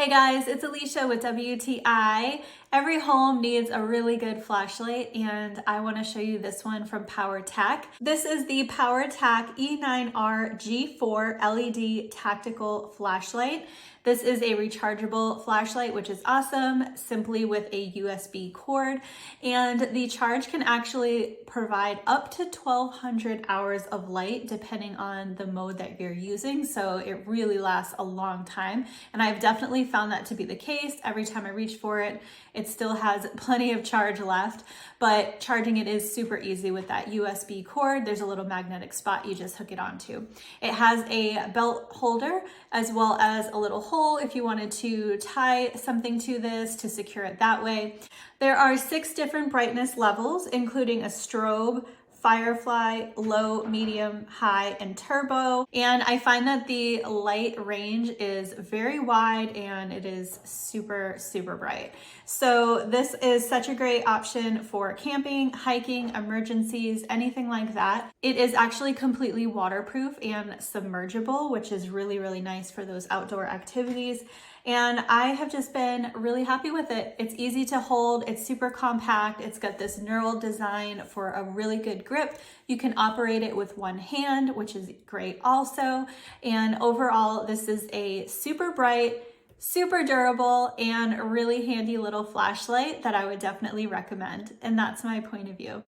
Hey guys, it's Alicia with WTI. Every home needs a really good flashlight, and I want to show you this one from PowerTac. This is the PowerTac E9R G4 LED Tactical Flashlight. This is a rechargeable flashlight, which is awesome, simply with a USB cord. And the charge can actually provide up to 1200 hours of light, depending on the mode that you're using. So it really lasts a long time. And I've definitely found that to be the case. Every time I reach for it, it still has plenty of charge left, but charging it is super easy with that USB cord. There's a little magnetic spot you just hook it onto. It has a belt holder as well as a little hole if you wanted to tie something to this to secure it that way. There are 6 different brightness levels, including a strobe, firefly, low, medium, high, and turbo. And I find that the light range is very wide and it is super, super bright. So this is such a great option for camping, hiking, emergencies, anything like that. It is actually completely waterproof and submergible, which is really, really nice for those outdoor activities. And I have just been really happy with it. It's easy to hold, it's super compact, it's got this knurled design for a really good grip. You can operate it with one hand, which is great also. And overall, this is a super bright, super durable, and really handy little flashlight that I would definitely recommend. And that's my point of view.